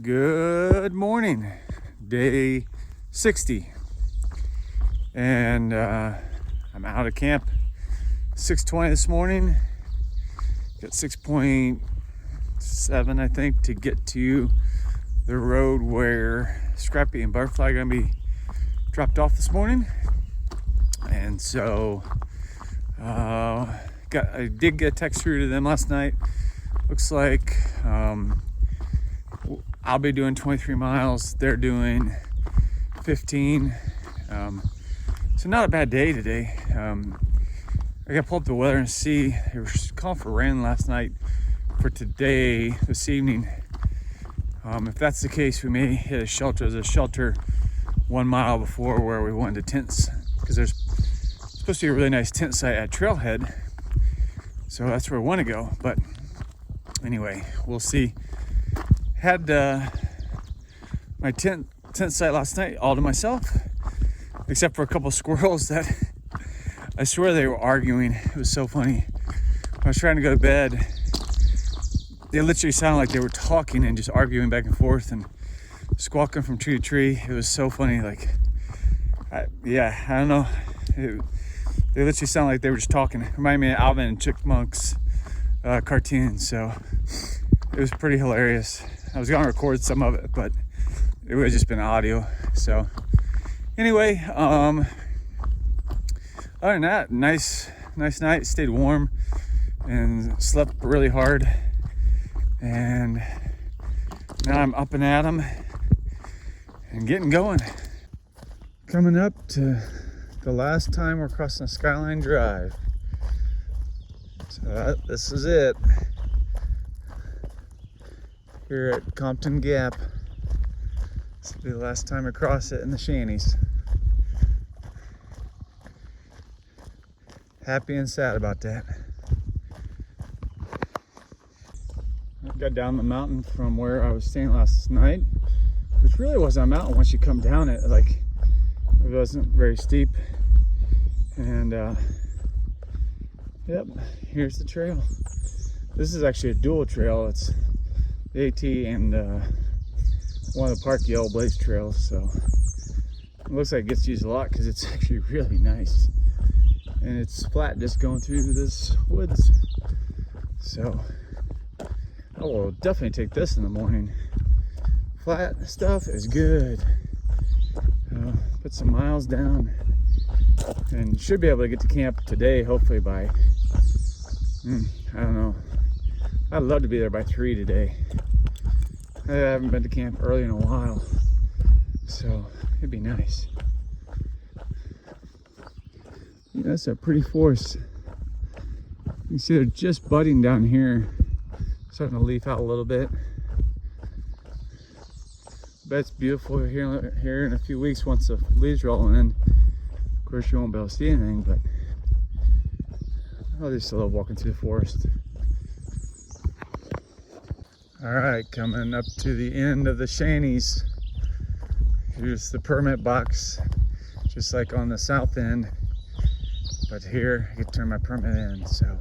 Good morning, day 60, and I'm out of camp 6:20 this morning. Got 6.7, I think, to get to the road where Scrappy and Butterfly are gonna be dropped off this morning. And so I did get a text through to them last night. Looks like I'll be doing 23 miles. They're doing 15. So not a bad day today. I gotta pull up the weather and see. They were calling for rain last night for today, this evening. If that's the case, we may hit a shelter. There's a shelter 1 mile before where we went to tents, because there's supposed to be a really nice tent site at Trailhead. So that's where I want to go. But anyway, we'll see. Had my tent site last night all to myself, except for a couple squirrels that I swear they were arguing. It was so funny. When I was trying to go to bed, they literally sounded like they were talking and just arguing back and forth and squawking from tree to tree. It was so funny. Like, I don't know. They literally sounded like they were just talking. It reminded me of Alvin and Chipmunk's cartoon. So it was pretty hilarious. I was gonna record some of it, but it would have just been audio. So anyway, other than that, nice night. Stayed warm and slept really hard. And now I'm up and at 'em and getting going. Coming up to the last time we're crossing the Skyline Drive. So this is it. Here at Compton Gap. This will be the last time I cross it in the shanties. Happy and sad about that. I got down the mountain from where I was staying last night, which really wasn't a mountain once you come down it. Like, it wasn't very steep. And yep, here's the trail. This is actually a dual trail. It's the AT and one of the Park Yellow Blaze trails. So it looks like it gets used a lot because it's actually really nice. And it's flat just going through this woods. So I will definitely take this in the morning. Flat stuff is good. Put some miles down and should be able to get to camp today, hopefully by, I don't know. I'd love to be there by 3 today. I haven't been to camp early in a while, so it'd be nice. Yeah, that's a pretty forest. You can see they're just budding down here, starting to leaf out a little bit. But it's beautiful here in a few weeks once the leaves roll in. Of course, you won't be able to see anything, but I just love walking through the forest. All right, coming up to the end of the shanties. Here's the permit box, just like on the south end. But here, I can turn my permit in, so.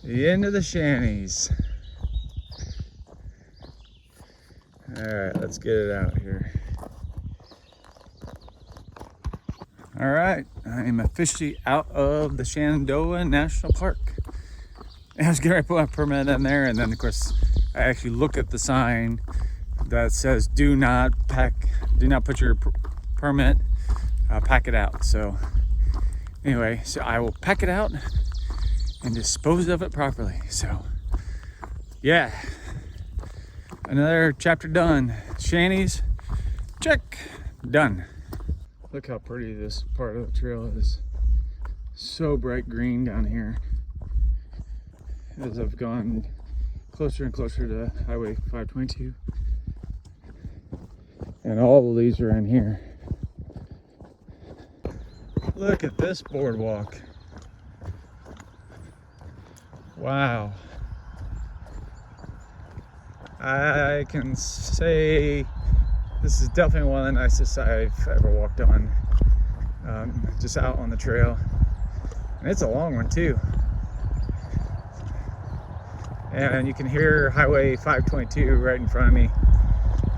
The end of the shanties. All right, let's get it out here. All right, I am officially out of the Shenandoah National Park. I was getting ready to put my permit in there, and then of course I actually looked at the sign that says do not put your permit, pack it out. So anyway, so I will pack it out and dispose of it properly. So yeah, another chapter done. Shanties, check, done. Look how pretty this part of the trail is. So bright green down here. As I've gone closer and closer to Highway 522. And all the leaves are in here. Look at this boardwalk. Wow. I can say this is definitely one of the nicest I've ever walked on. just out on the trail. And it's a long one too. And you can hear Highway 522 right in front of me.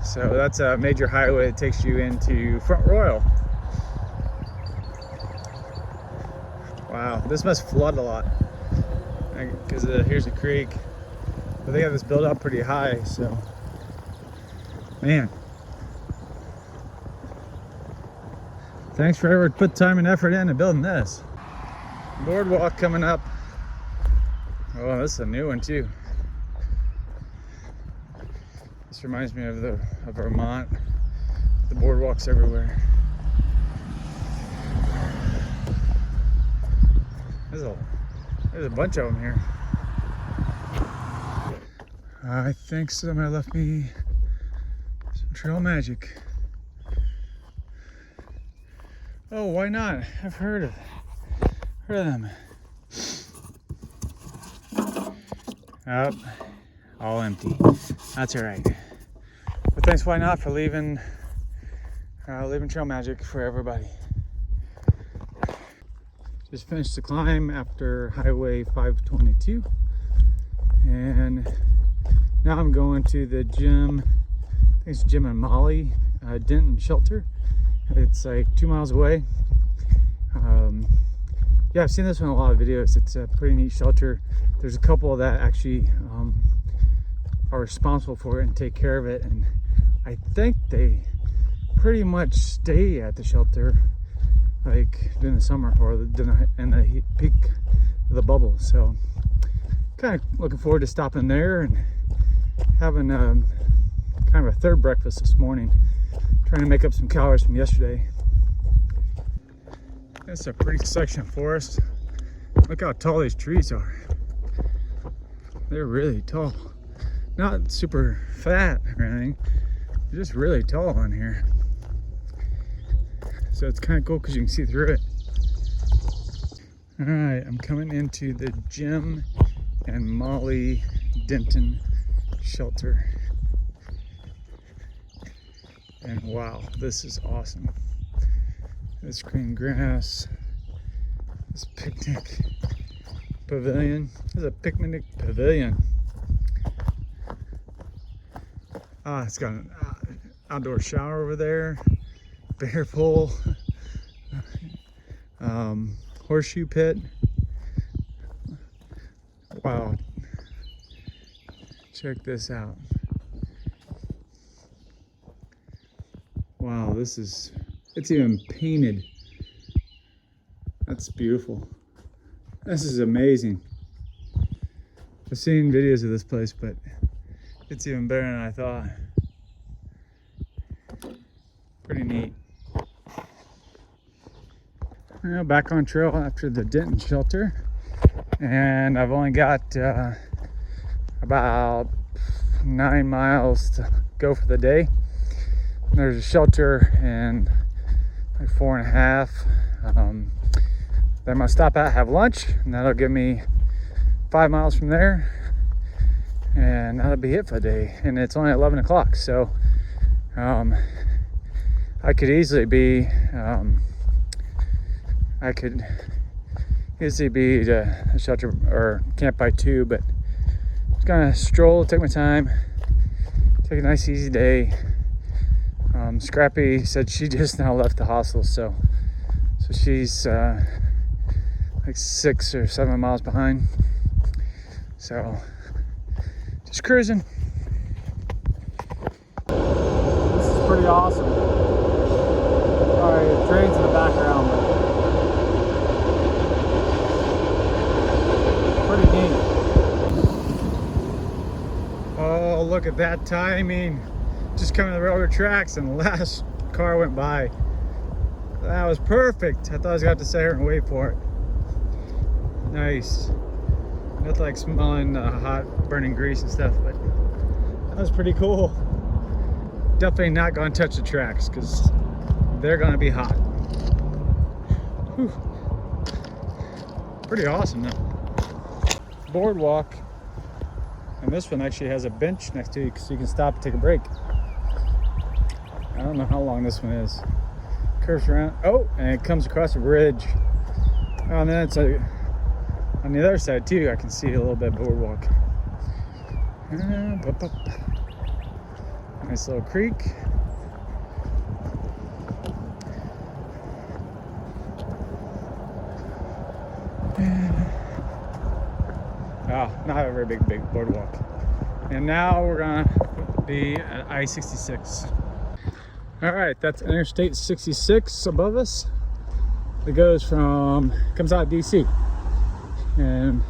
So that's a major highway that takes you into Front Royal. Wow, this must flood a lot because here's a creek. But they got this built up pretty high, so man. Thanks for whoever put time and effort into building this. Boardwalk coming up. Oh, this is a new one too. This reminds me of Vermont. The boardwalks everywhere. There's a bunch of them here. I think somebody left me some trail magic. Oh, why not? I've heard of them. Up, all empty. That's all right. But thanks, why not, for leaving trail magic for everybody. Just finished the climb after Highway 522, and now I'm going to the gym. I think it's Jim and Molly Denton shelter. It's like 2 miles away. Yeah, I've seen this one in a lot of videos. It's a pretty neat shelter. There's a couple that actually are responsible for it and take care of it, and I think they pretty much stay at the shelter like during the summer or in the peak of the bubble. So kind of looking forward to stopping there and having kind of a third breakfast this morning, trying to make up some calories from yesterday. It's a pretty section of forest. Look how tall these trees are. They're really tall. Not super fat or anything. They're just really tall on here. So it's kind of cool because you can see through it. All right, I'm coming into the Jim and Molly Denton shelter. And wow, this is awesome. This green grass, this picnic pavilion. There's a picnic pavilion. It's got an outdoor shower over there, bear pool, horseshoe pit. Wow, check this out. Wow, it's even painted. That's beautiful. This is amazing. I've seen videos of this place, but it's even better than I thought. Pretty neat. Now back on trail after the Denton shelter, and I've only got about 9 miles to go for the day. There's a shelter in like 4.5. Then I'm gonna stop at, have lunch, and that'll give me 5 miles from there, and that'll be it for the day. And it's only 11 o'clock, so I could easily be to a shelter or camp by 2, but I'm just gonna stroll, take my time, take a nice easy day. Scrappy said she just now left the hostel, so she's like 6 or 7 miles behind. So just cruising. This is pretty awesome. Sorry, the train's in the background, but pretty neat. Oh, look at that timing. Just coming to the railroad tracks and the last car went by. That was perfect. I thought I was going to have to sit here and wait for it. Nice. Nothing like smelling hot burning grease and stuff, but that was pretty cool. Definitely not going to touch the tracks because they're going to be hot. Whew. Pretty awesome though. Boardwalk, and this one actually has a bench next to you so you can stop and take a break. I don't know how long this one is. curves around. Oh, and it comes across a bridge. Oh, and then it's on the other side too. I can see a little bit boardwalk. Nice little creek. Oh, not a very big boardwalk. And now we're gonna be at I-66. All right, that's Interstate 66 above us. It comes out of DC. And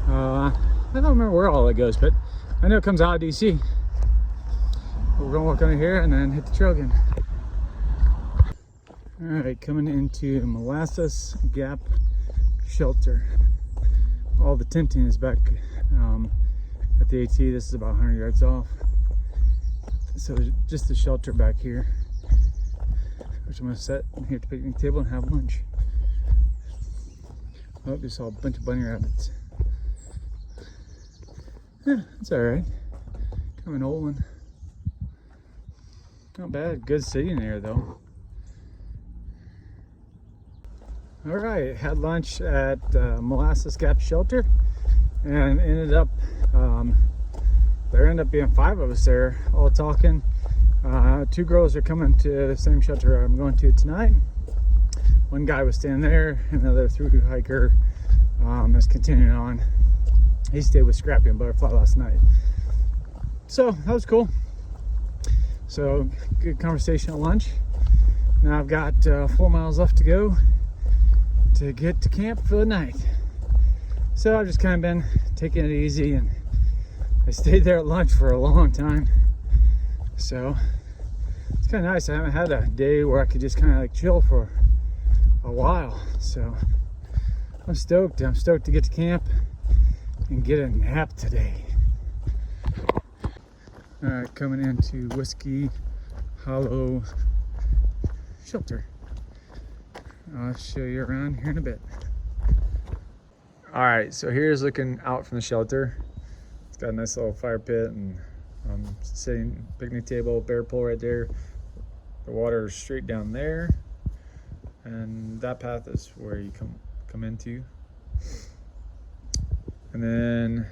I don't remember where all it goes, but I know it comes out of DC. We're gonna walk under here and then hit the trail again. All right, coming into Molasses Gap Shelter. All the tenting is back at the AT. This is about 100 yards off. So there's just the shelter back here, which I'm gonna set here at the picnic table and have lunch. Oh, just saw a bunch of bunny rabbits. Yeah, it's all right. Kind of an old one. Not bad. Good sitting there though. All right, had lunch at Molasses Gap Shelter, and ended up there ended up being 5 of us there, all talking. 2 girls are coming to the same shelter I'm going to tonight. One guy was staying there, another through hiker is continuing on. He stayed with Scrappy and Butterfly last night, so that was cool. So good conversation at lunch. Now I've got 4 miles left to go to get to camp for the night. So I've just kind of been taking it easy, and I stayed there at lunch for a long time. So it's kind of nice. I haven't had a day where I could just kind of like chill for a while. So I'm stoked. I'm stoked to get to camp and get a nap today. All right, coming into Whiskey Hollow Shelter. I'll show you around here in a bit. All right, so here's looking out from the shelter. It's got a nice little fire pit and sitting picnic table, bear pole right there. The water is straight down there, and that path is where you come into. And then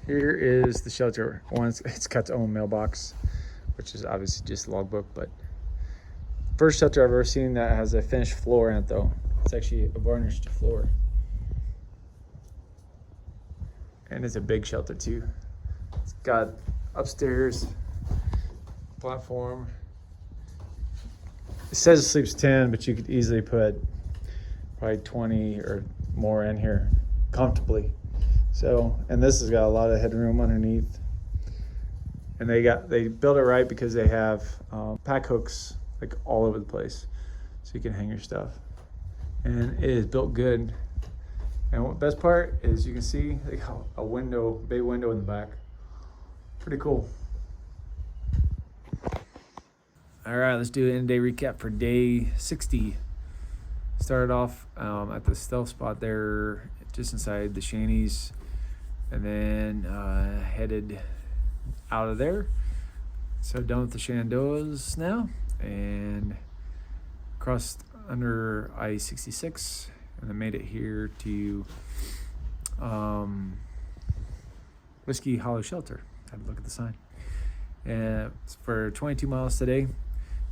here is the shelter. It's got its own mailbox, which is obviously just a logbook, but first shelter I've ever seen that has a finished floor in it though. It's actually a varnished floor. And it's a big shelter too. It's got upstairs platform. It says it sleeps 10, but you could easily put probably 20 or more in here comfortably. So, and this has got a lot of headroom underneath. And they built it right because they have pack hooks like all over the place, so you can hang your stuff. And it is built good. And the best part is you can see like a bay window in the back. Pretty cool. All right, let's do an end of day recap for day 60. Started off at the stealth spot there, just inside the Shanties, and then headed out of there. So done with the Shenandoahs now, and crossed under I-66, and then made it here to Whiskey Hollow Shelter. Had to look at the sign. And it's for 22 miles today,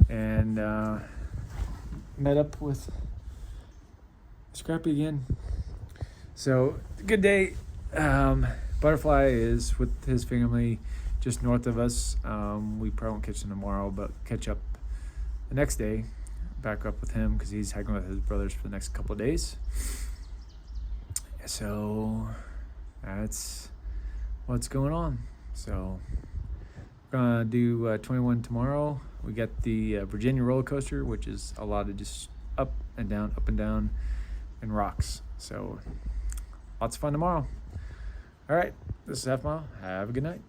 and met up with Scrappy again. So good day. Butterfly is with his family just north of us. We probably won't catch him tomorrow, but catch up the next day, back up with him because he's hiking with his brothers for the next couple of days. So that's what's going on. So we're gonna do 21 tomorrow. We got the Virginia roller coaster, which is a lot of just up and down, and rocks. So lots of fun tomorrow. All right, this is Half Mile. Have a good night.